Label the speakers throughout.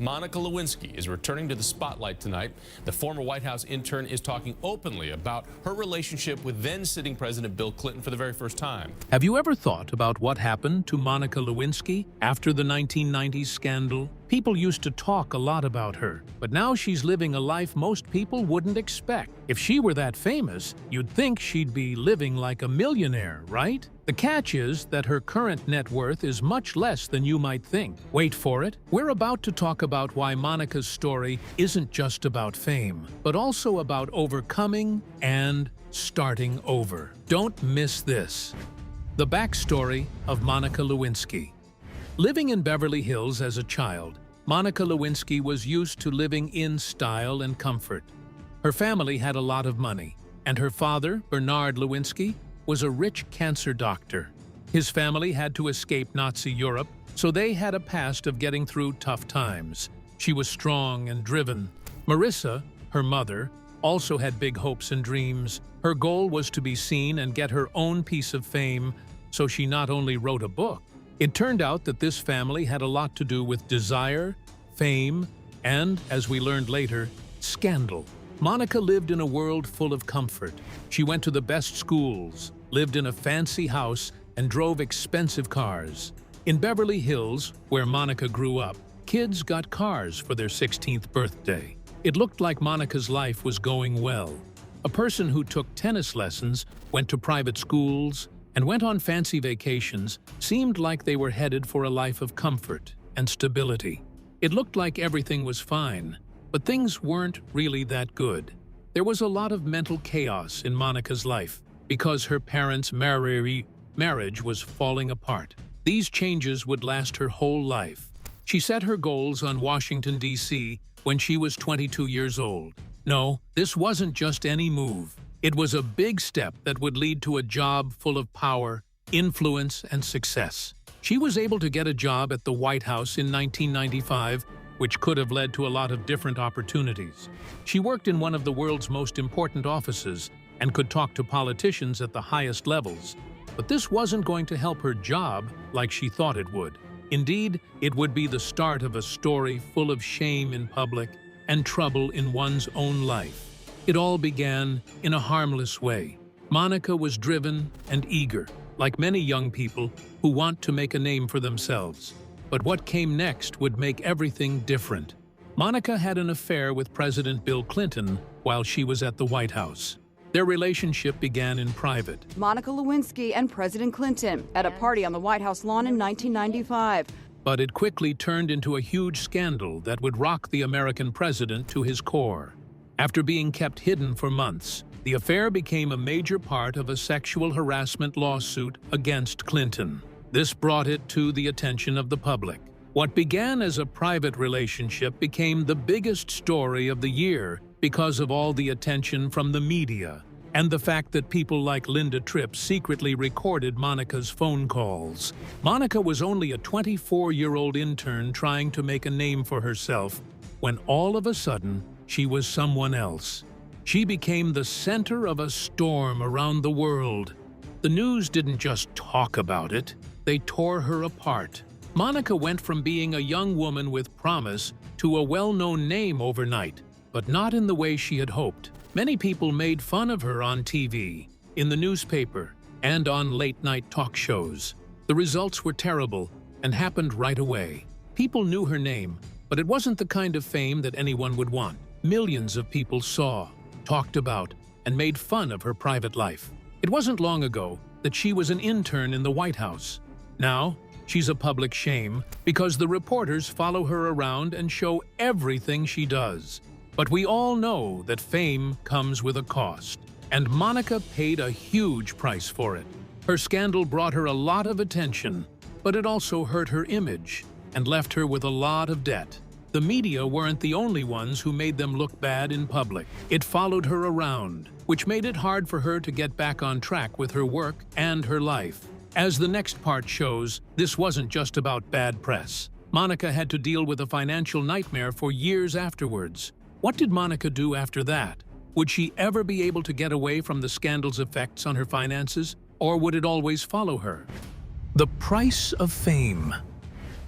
Speaker 1: Monica Lewinsky is returning to the spotlight tonight. The former White House intern is talking openly about her relationship with then-sitting President Bill Clinton for the very first time.
Speaker 2: Have you ever thought about what happened to Monica Lewinsky after the 1990s scandal? People used to talk a lot about her, but now she's living a life most people wouldn't expect. If she were that famous, you'd think she'd be living like a millionaire, right? The catch is that her current net worth is much less than you might think. Wait for it. We're about to talk about why Monica's story isn't just about fame, but also about overcoming and starting over. Don't miss this. The backstory of Monica Lewinsky. Living in Beverly Hills as a child, Monica Lewinsky was used to living in style and comfort. Her family had a lot of money, and her father, Bernard Lewinsky, was a rich cancer doctor. His family had to escape Nazi Europe, so they had a past of getting through tough times. She was strong and driven. Marissa, her mother, also had big hopes and dreams. Her goal was to be seen and get her own piece of fame, so she not only wrote a book. It turned out that this family had a lot to do with desire, fame, and, as we learned later, scandal. Monica lived in a world full of comfort. She went to the best schools, lived in a fancy house, and drove expensive cars. In Beverly Hills, where Monica grew up, kids got cars for their 16th birthday. It looked like Monica's life was going well. A person who took tennis lessons, went to private schools, and went on fancy vacations seemed like they were headed for a life of comfort and stability. It looked like everything was fine, but things weren't really that good. There was a lot of mental chaos in Monica's life because her parents' marriage was falling apart. These changes would last her whole life. She set her goals on Washington, D.C. when she was 22 years old. No, this wasn't just any move. It was a big step that would lead to a job full of power, influence, and success. She was able to get a job at the White House in 1995, which could have led to a lot of different opportunities. She worked in one of the world's most important offices and could talk to politicians at the highest levels. But this wasn't going to help her job like she thought it would. Indeed, it would be the start of a story full of shame in public and trouble in one's own life. It all began in a harmless way. Monica was driven and eager, like many young people who want to make a name for themselves. But what came next would make everything different. Monica had an affair with President Bill Clinton while she was at the White House. Their relationship began in private.
Speaker 3: Monica Lewinsky and President Clinton at a party on the White House lawn in 1995.
Speaker 2: But it quickly turned into a huge scandal that would rock the American president to his core. After being kept hidden for months, the affair became a major part of a sexual harassment lawsuit against Clinton. This brought it to the attention of the public. What began as a private relationship became the biggest story of the year because of all the attention from the media and the fact that people like Linda Tripp secretly recorded Monica's phone calls. Monica was only a 24-year-old intern trying to make a name for herself when all of a sudden she was someone else. She became the center of a storm around the world. The news didn't just talk about it, they tore her apart. Monica went from being a young woman with promise to a well-known name overnight, but not in the way she had hoped. Many people made fun of her on TV, in the newspaper, and on late-night talk shows. The results were terrible and happened right away. People knew her name, but it wasn't the kind of fame that anyone would want. Millions of people saw, talked about, and made fun of her private life. It wasn't long ago that she was an intern in the White House. Now, she's a public shame because the reporters follow her around and show everything she does. But we all know that fame comes with a cost, and Monica paid a huge price for it. Her scandal brought her a lot of attention, but it also hurt her image and left her with a lot of debt. The media weren't the only ones who made them look bad in public. It followed her around, which made it hard for her to get back on track with her work and her life. As the next part shows, this wasn't just about bad press. Monica had to deal with a financial nightmare for years afterwards. What did Monica do after that? Would she ever be able to get away from the scandal's effects on her finances, or would it always follow her? The price of fame.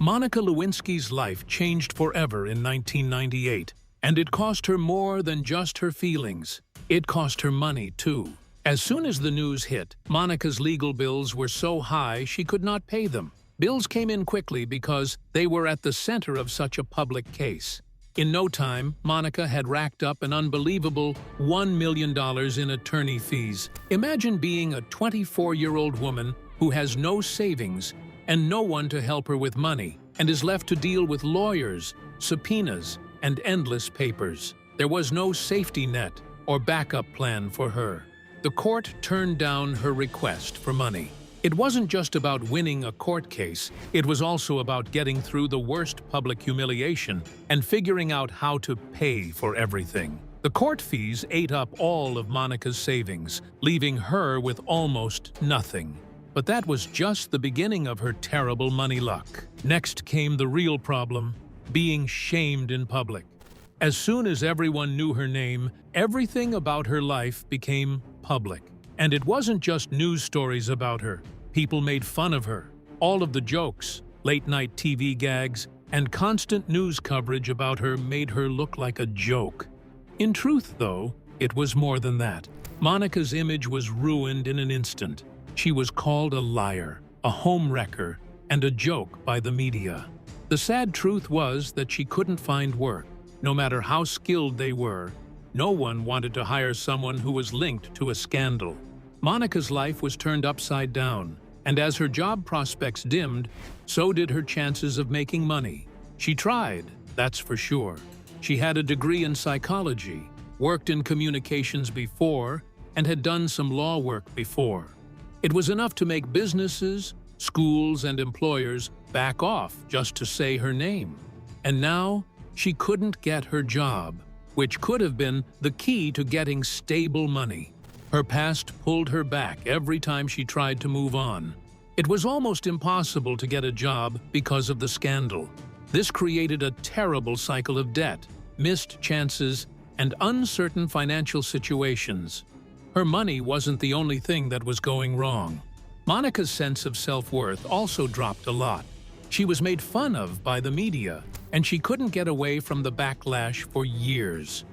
Speaker 2: Monica Lewinsky's life changed forever in 1998, and it cost her more than just her feelings. It cost her money, too. As soon as the news hit, Monica's legal bills were so high she could not pay them. Bills came in quickly because they were at the center of such a public case. In no time, Monica had racked up an unbelievable $1 million in attorney fees. Imagine being a 24-year-old woman who has no savings and no one to help her with money, and is left to deal with lawyers, subpoenas, and endless papers. There was no safety net or backup plan for her. The court turned down her request for money. It wasn't just about winning a court case, it was also about getting through the worst public humiliation and figuring out how to pay for everything. The court fees ate up all of Monica's savings, leaving her with almost nothing. But that was just the beginning of her terrible money luck. Next came the real problem: being shamed in public. As soon as everyone knew her name, everything about her life became public. And it wasn't just news stories about her. People made fun of her. All of the jokes, late-night TV gags, and constant news coverage about her made her look like a joke. In truth, though, it was more than that. Monica's image was ruined in an instant. She was called a liar, a homewrecker, and a joke by the media. The sad truth was that she couldn't find work. No matter how skilled they were, no one wanted to hire someone who was linked to a scandal. Monica's life was turned upside down, and as her job prospects dimmed, so did her chances of making money. She tried, that's for sure. She had a degree in psychology, worked in communications before, and had done some law work before. It was enough to make businesses, schools, and employers back off just to say her name. And now, she couldn't get her job, which could have been the key to getting stable money. Her past pulled her back every time she tried to move on. It was almost impossible to get a job because of the scandal. This created a terrible cycle of debt, missed chances, and uncertain financial situations. Her money wasn't the only thing that was going wrong. Monica's sense of self-worth also dropped a lot. She was made fun of by the media, and she couldn't get away from the backlash for years.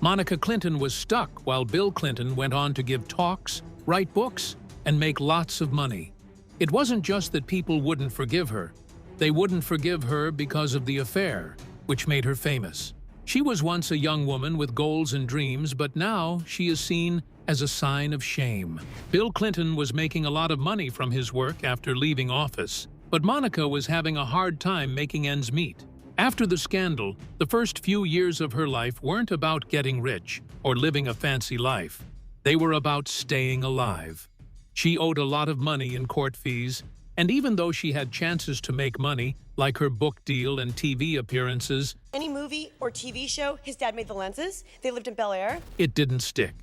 Speaker 2: Monica Clinton was stuck while Bill Clinton went on to give talks, write books, and make lots of money. It wasn't just that people wouldn't forgive her. They wouldn't forgive her because of the affair, which made her famous. She was once a young woman with goals and dreams, but now she is seen as a sign of shame. Bill Clinton was making a lot of money from his work after leaving office, but Monica was having a hard time making ends meet. After the scandal, the first few years of her life weren't about getting rich or living a fancy life. They were about staying alive. She owed a lot of money in court fees, and even though she had chances to make money, like her book deal and TV appearances,
Speaker 4: any movie or TV show, his dad made the lenses. They lived in Bel Air.
Speaker 2: It didn't stick.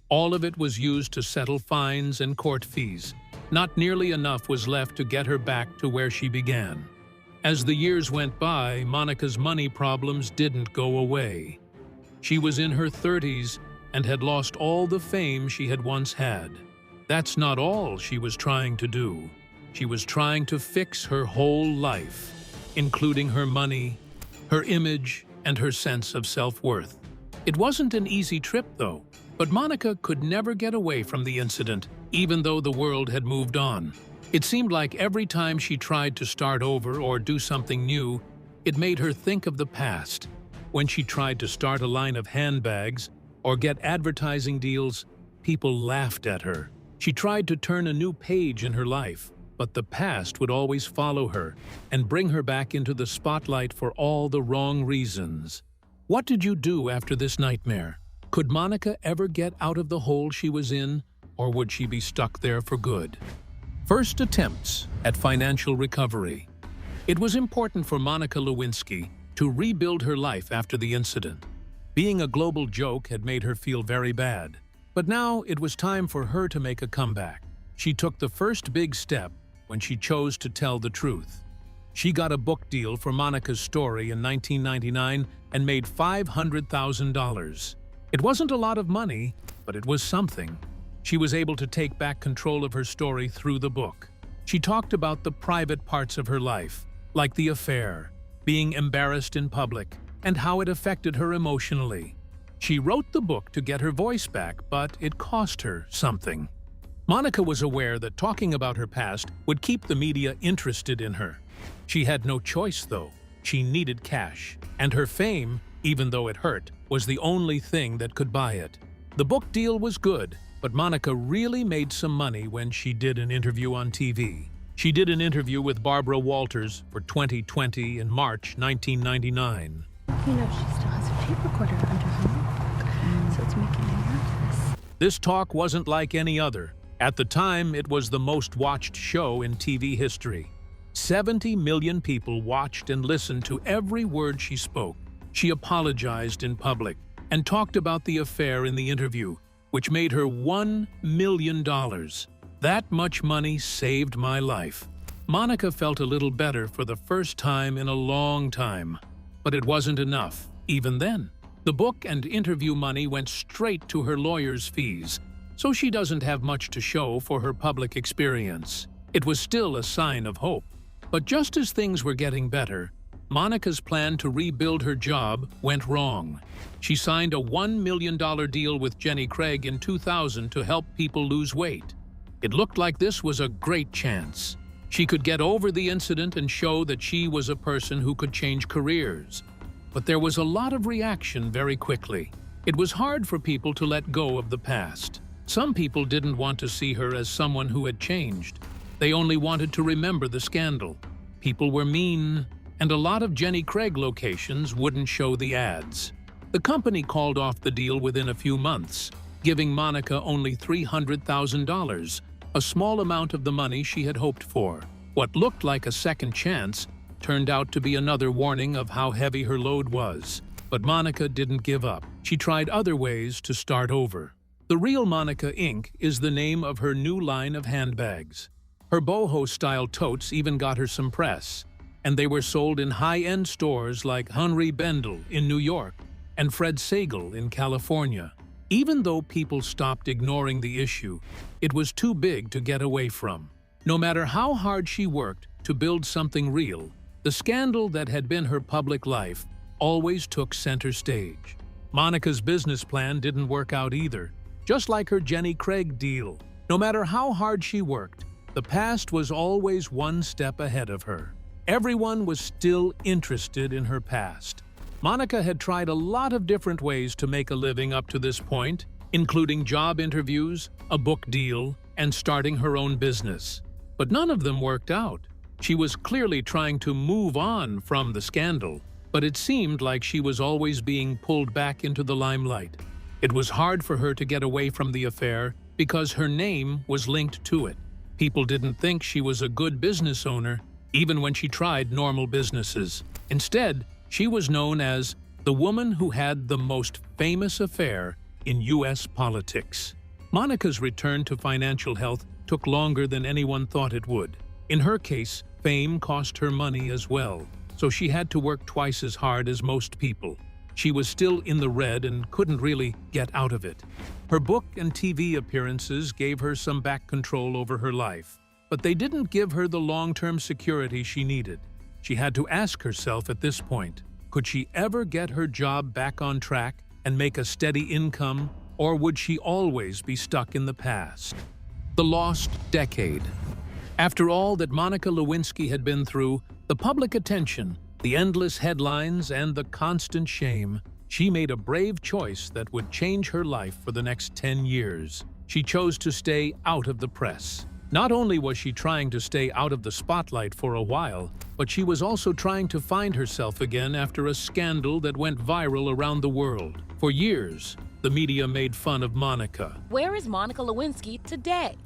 Speaker 2: All of it was used to settle fines and court fees. Not nearly enough was left to get her back to where she began. As the years went by, Monica's money problems didn't go away. She was in her 30s and had lost all the fame she had once had. That's not all she was trying to do. She was trying to fix her whole life, including her money, her image, and her sense of self-worth. It wasn't an easy trip, though, but Monica could never get away from the incident, even though the world had moved on. It seemed like every time she tried to start over or do something new, it made her think of the past. When she tried to start a line of handbags or get advertising deals, people laughed at her. She tried to turn a new page in her life, but the past would always follow her and bring her back into the spotlight for all the wrong reasons. What did you do after this nightmare? Could Monica ever get out of the hole she was in, or would she be stuck there for good? First attempts at financial recovery. It was important for Monica Lewinsky to rebuild her life after the incident. Being a global joke had made her feel very bad. But now it was time for her to make a comeback. She took the first big step when she chose to tell the truth. She got a book deal for Monica's story in 1999 and made $500,000. It wasn't a lot of money, but it was something. She was able to take back control of her story through the book. She talked about the private parts of her life, like the affair, being embarrassed in public, and how it affected her emotionally. She wrote the book to get her voice back, but it cost her something. Monica was aware that talking about her past would keep the media interested in her. She had no choice, though. She needed cash, and her fame, even though it hurt, was the only thing that could buy it. The book deal was good, but Monica really made some money when she did an interview on TV. She did an interview with Barbara Walters for 2020 in March 1999.
Speaker 5: You know, she still has a tape recorder under her notebook, so it's making me nervous.
Speaker 2: This talk wasn't like any other. At the time, it was the most watched show in TV history. 70 million people watched and listened to every word she spoke. She apologized in public and talked about the affair in the interview, which made her $1 million. That much money saved my life. Monica felt a little better for the first time in a long time. But it wasn't enough, even then. The book and interview money went straight to her lawyer's fees, so she doesn't have much to show for her public experience. It was still a sign of hope. But just as things were getting better, Monica's plan to rebuild her job went wrong. She signed a $1 million deal with Jenny Craig in 2000 to help people lose weight. It looked like this was a great chance. She could get over the incident and show that she was a person who could change careers. But there was a lot of reaction very quickly. It was hard for people to let go of the past. Some people didn't want to see her as someone who had changed. They only wanted to remember the scandal. People were mean, and a lot of Jenny Craig locations wouldn't show the ads. The company called off the deal within a few months, giving Monica only $300,000, a small amount of the money she had hoped for. What looked like a second chance turned out to be another warning of how heavy her load was. But Monica didn't give up. She tried other ways to start over. The Real Monica Inc. is the name of her new line of handbags. Her boho-style totes even got her some press, and they were sold in high-end stores like Henri Bendel in New York and Fred Segal in California. Even though people stopped ignoring the issue, it was too big to get away from. No matter how hard she worked to build something real, the scandal that had been her public life always took center stage. Monica's business plan didn't work out either, just like her Jenny Craig deal. No matter how hard she worked, the past was always one step ahead of her. Everyone was still interested in her past. Monica had tried a lot of different ways to make a living up to this point, including job interviews, a book deal, and starting her own business. But none of them worked out. She was clearly trying to move on from the scandal, but it seemed like she was always being pulled back into the limelight. It was hard for her to get away from the affair because her name was linked to it. People didn't think she was a good business owner, even when she tried normal businesses. Instead, she was known as the woman who had the most famous affair in U.S. politics. Monica's return to financial health took longer than anyone thought it would. In her case, fame cost her money as well, so she had to work twice as hard as most people. She was still in the red and couldn't really get out of it. Her book and TV appearances gave her some back control over her life, but they didn't give her the long-term security she needed. She had to ask herself at this point, could she ever get her job back on track and make a steady income, or would she always be stuck in the past? The lost decade. After all that Monica Lewinsky had been through, the public attention, the endless headlines, and the constant shame, she made a brave choice that would change her life for the next 10 years. She chose to stay out of the press. Not only was she trying to stay out of the spotlight for a while, but she was also trying to find herself again after a scandal that went viral around the world. For years, the media made fun of Monica.
Speaker 6: Where is Monica Lewinsky today?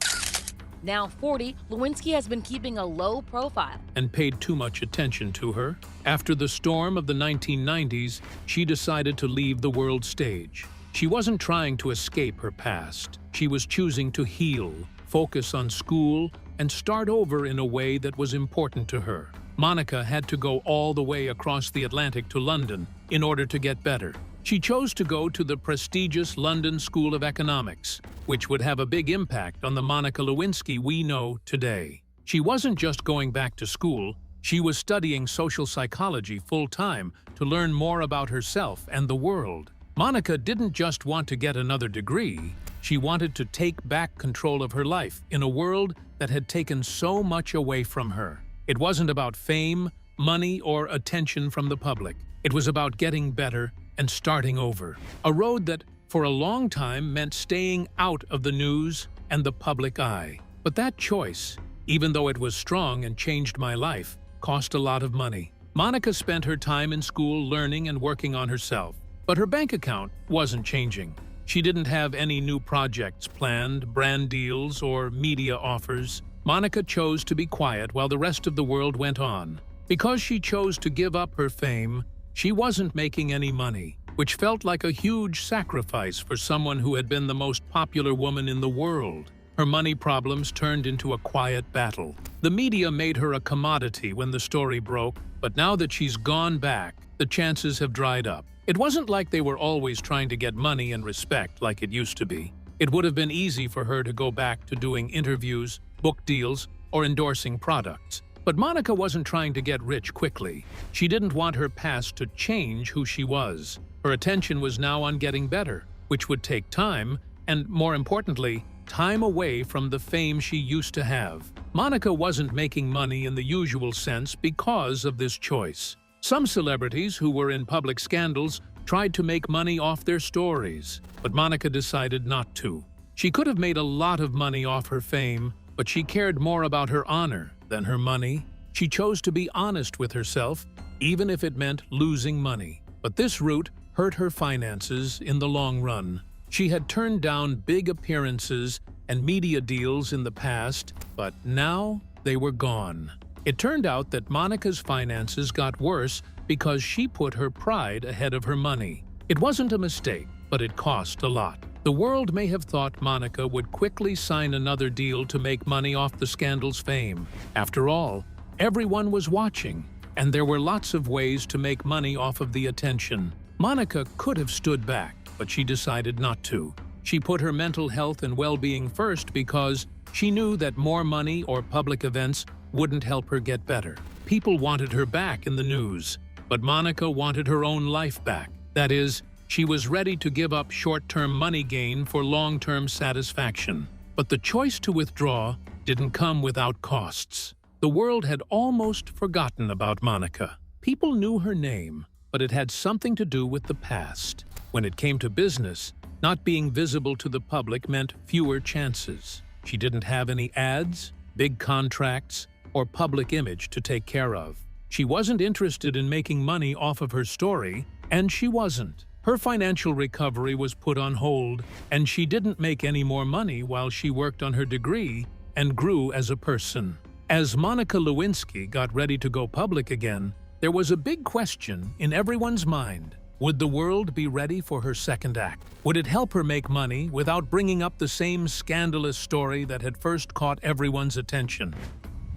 Speaker 6: Now 40, Lewinsky has been keeping a low profile
Speaker 2: And paid too much attention to her. After the storm of the 1990s, she decided to leave the world stage. She wasn't trying to escape her past. She was choosing to heal, focus on school, and start over in a way that was important to her. Monica had to go all the way across the Atlantic to London in order to get better. She chose to go to the prestigious London School of Economics, which would have a big impact on the Monica Lewinsky we know today. She wasn't just going back to school, She was studying social psychology full-time to learn more about herself and the world. Monica didn't just want to get another degree, she wanted to take back control of her life in a world that had taken so much away from her. It wasn't about fame, money, or attention from the public. It was about getting better and starting over. A road that, for a long time, meant staying out of the news and the public eye. But that choice, even though it was strong and changed my life, cost a lot of money. Monica spent her time in school learning and working on herself, but her bank account wasn't changing. She didn't have any new projects planned, brand deals, or media offers. Monica chose to be quiet while the rest of the world went on. Because she chose to give up her fame, she wasn't making any money, which felt like a huge sacrifice for someone who had been the most popular woman in the world. Her money problems turned into a quiet battle. The media made her a commodity when the story broke, but now that she's gone back, the chances have dried up. It wasn't like they were always trying to get money and respect like it used to be. It would have been easy for her to go back to doing interviews, book deals, or endorsing products. But Monica wasn't trying to get rich quickly. She didn't want her past to change who she was. Her attention was now on getting better, which would take time, and more importantly, time away from the fame she used to have. Monica wasn't making money in the usual sense because of this choice. Some celebrities who were in public scandals tried to make money off their stories, but Monica decided not to. She could have made a lot of money off her fame, but she cared more about her honor than her money. She chose to be honest with herself, even if it meant losing money. But this route hurt her finances in the long run. She had turned down big appearances and media deals in the past, but now they were gone. It turned out that Monica's finances got worse because she put her pride ahead of her money. It wasn't a mistake, but it cost a lot. The world may have thought Monica would quickly sign another deal to make money off the scandal's fame. After all, everyone was watching, and there were lots of ways to make money off of the attention. Monica could have stood back, but she decided not to. She put her mental health and well-being first because she knew that more money or public events wouldn't help her get better. People wanted her back in the news, but Monica wanted her own life back. That is, she was ready to give up short-term money gain for long-term satisfaction. But the choice to withdraw didn't come without costs. The world had almost forgotten about Monica. People knew her name, but it had something to do with the past. When it came to business, not being visible to the public meant fewer chances. She didn't have any ads, big contracts, or public image to take care of. She wasn't interested in making money off of her story, and she wasn't. Her financial recovery was put on hold, and she didn't make any more money while she worked on her degree and grew as a person. As Monica Lewinsky got ready to go public again, there was a big question in everyone's mind. Would the world be ready for her second act? Would it help her make money without bringing up the same scandalous story that had first caught everyone's attention?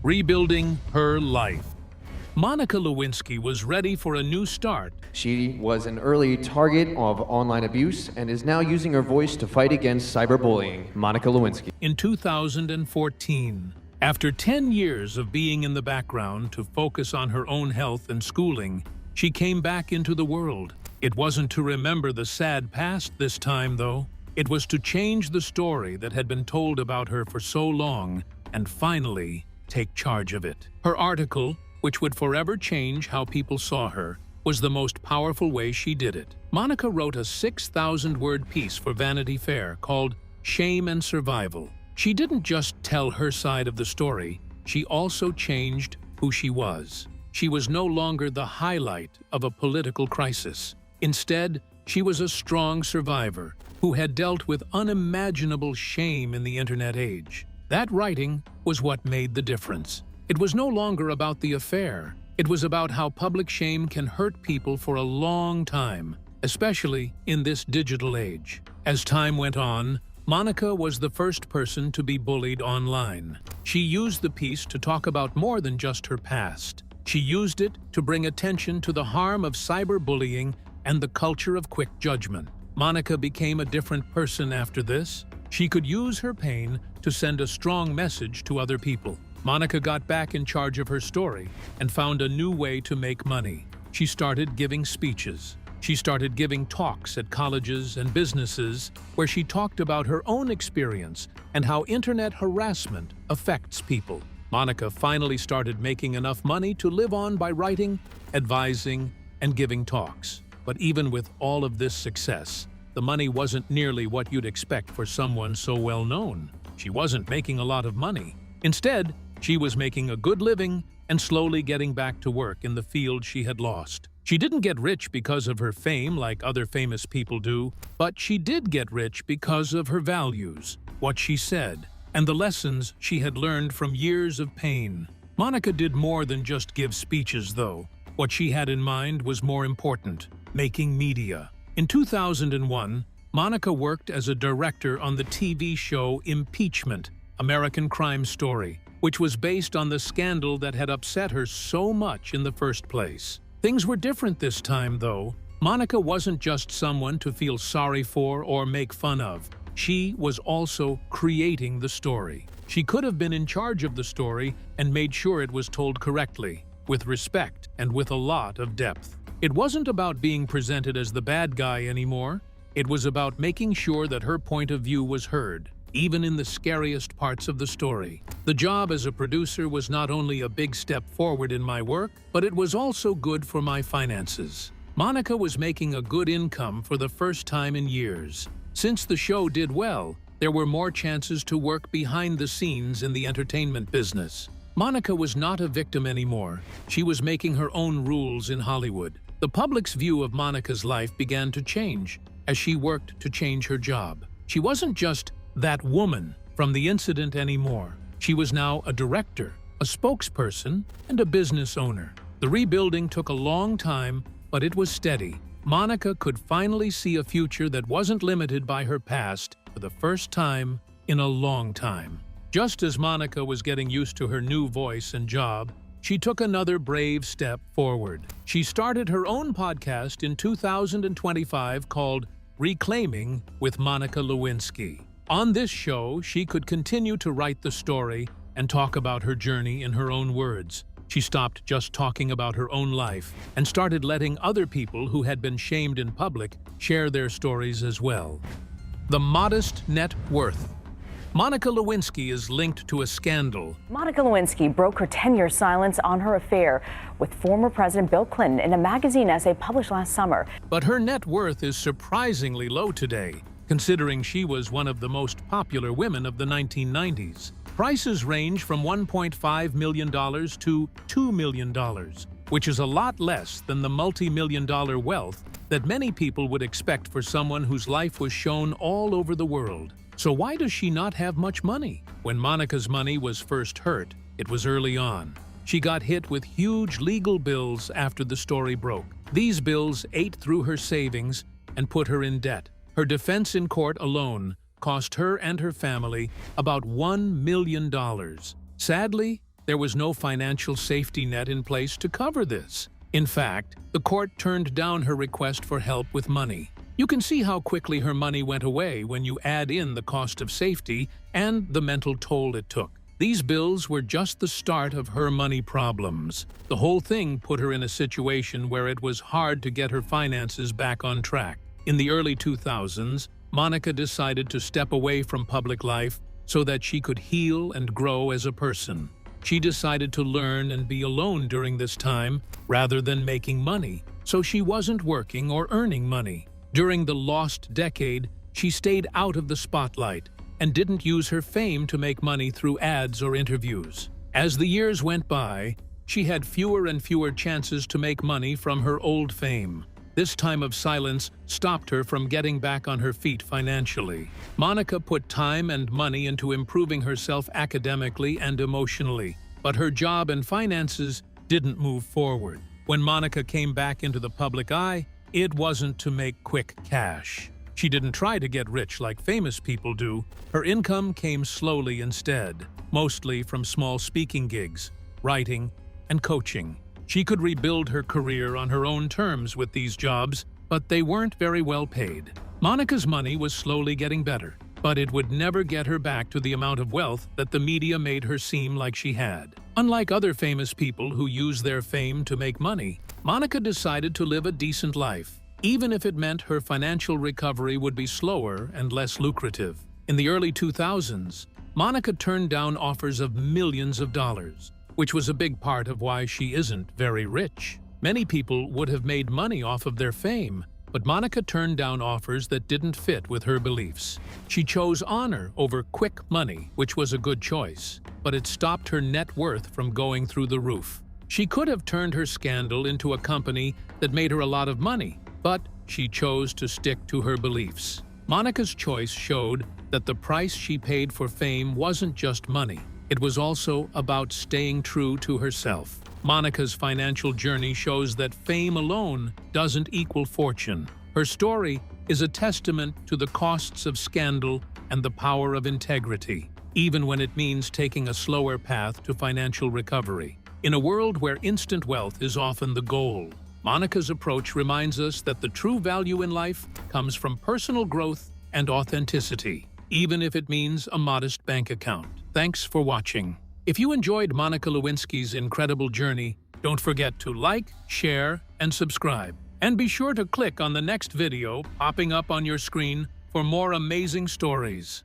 Speaker 2: Rebuilding her life. Monica Lewinsky was ready for a new start.
Speaker 7: She was an early target of online abuse and is now using her voice to fight against cyberbullying. Monica Lewinsky.
Speaker 2: In 2014, after 10 years of being in the background to focus on her own health and schooling, she came back into the world. It wasn't to remember the sad past this time, though. It was to change the story that had been told about her for so long and finally take charge of it. Her article, which would forever change how people saw her, was the most powerful way she did it. Monica wrote a 6,000-word piece for Vanity Fair called Shame and Survival. She didn't just tell her side of the story, she also changed who she was. She was no longer the highlight of a political crisis. Instead, she was a strong survivor who had dealt with unimaginable shame in the internet age. That writing was what made the difference. It was no longer about the affair. It was about how public shame can hurt people for a long time, especially in this digital age. As time went on, Monica was the first person to be bullied online. She used the piece to talk about more than just her past. She used it to bring attention to the harm of cyberbullying and the culture of quick judgment. Monica became a different person after this. She could use her pain to send a strong message to other people. Monica got back in charge of her story and found a new way to make money. She started giving speeches. She started giving talks at colleges and businesses where she talked about her own experience and how internet harassment affects people. Monica finally started making enough money to live on by writing, advising, and giving talks. But even with all of this success, the money wasn't nearly what you'd expect for someone so well known. She wasn't making a lot of money. Instead, she was making a good living and slowly getting back to work in the field she had lost. She didn't get rich because of her fame like other famous people do, but she did get rich because of her values, what she said, and the lessons she had learned from years of pain. Monica did more than just give speeches, though. What she had in mind was more important: making media. In 2001, Monica worked as a director on the TV show Impeachment, American Crime Story, which was based on the scandal that had upset her so much in the first place. Things were different this time, though. Monica wasn't just someone to feel sorry for or make fun of. She was also creating the story. She could have been in charge of the story and made sure it was told correctly, with respect and with a lot of depth. It wasn't about being presented as the bad guy anymore. It was about making sure that her point of view was heard, even in the scariest parts of the story. The job as a producer was not only a big step forward in my work, but it was also good for my finances. Monica was making a good income for the first time in years. Since the show did well, there were more chances to work behind the scenes in the entertainment business. Monica was not a victim anymore. She was making her own rules in Hollywood. The public's view of Monica's life began to change as she worked to change her job. She wasn't just that woman from the incident anymore. She was now a director, a spokesperson, and a business owner. The rebuilding took a long time, but it was steady. Monica could finally see a future that wasn't limited by her past for the first time in a long time. Just as Monica was getting used to her new voice and job, she took another brave step forward. She started her own podcast in 2025 called Reclaiming with Monica Lewinsky. On this show, she could continue to write the story and talk about her journey in her own words. She stopped just talking about her own life and started letting other people who had been shamed in public share their stories as well. The modest net worth. Monica Lewinsky is linked to a scandal.
Speaker 8: Monica Lewinsky broke her 10-year silence on her affair with former President Bill Clinton in a magazine essay published last summer.
Speaker 2: But her net worth is surprisingly low today, considering she was one of the most popular women of the 1990s. Prices range from $1.5 million to $2 million, which is a lot less than the multi-million-dollar wealth that many people would expect for someone whose life was shown all over the world. So why does she not have much money? When Monica's money was first hurt, it was early on. She got hit with huge legal bills after the story broke. These bills ate through her savings and put her in debt. Her defense in court alone cost her and her family about $1 million. Sadly, there was no financial safety net in place to cover this. In fact, the court turned down her request for help with money. You can see how quickly her money went away when you add in the cost of safety and the mental toll it took. These bills were just the start of her money problems. The whole thing put her in a situation where it was hard to get her finances back on track. In the early 2000s, Monica decided to step away from public life so that she could heal and grow as a person. She decided to learn and be alone during this time rather than making money, so she wasn't working or earning money. During the lost decade, she stayed out of the spotlight and didn't use her fame to make money through ads or interviews. As the years went by, she had fewer and fewer chances to make money from her old fame. This time of silence stopped her from getting back on her feet financially. Monica put time and money into improving herself academically and emotionally, but her job and finances didn't move forward. When Monica came back into the public eye, it wasn't to make quick cash. She didn't try to get rich like famous people do. Her income came slowly instead, mostly from small speaking gigs, writing, and coaching. She could rebuild her career on her own terms with these jobs, but they weren't very well paid. Monica's money was slowly getting better. but it would never get her back to the amount of wealth that the media made her seem like she had. Unlike other famous people who use their fame to make money, Monica decided to live a decent life, even if it meant her financial recovery would be slower and less lucrative. In the early 2000s, Monica turned down offers of millions of dollars, which was a big part of why she isn't very rich. Many people would have made money off of their fame, but Monica turned down offers that didn't fit with her beliefs. She chose honor over quick money, which was a good choice, but it stopped her net worth from going through the roof. She could have turned her scandal into a company that made her a lot of money, but she chose to stick to her beliefs. Monica's choice showed that the price she paid for fame wasn't just money. It was also about staying true to herself. Monica's financial journey shows that fame alone doesn't equal fortune. Her story is a testament to the costs of scandal and the power of integrity, even when it means taking a slower path to financial recovery. In a world where instant wealth is often the goal, Monica's approach reminds us that the true value in life comes from personal growth and authenticity, even if it means a modest bank account. Thanks for watching. If you enjoyed Monica Lewinsky's incredible journey, don't forget to like, share, and subscribe. And be sure to click on the next video popping up on your screen for more amazing stories.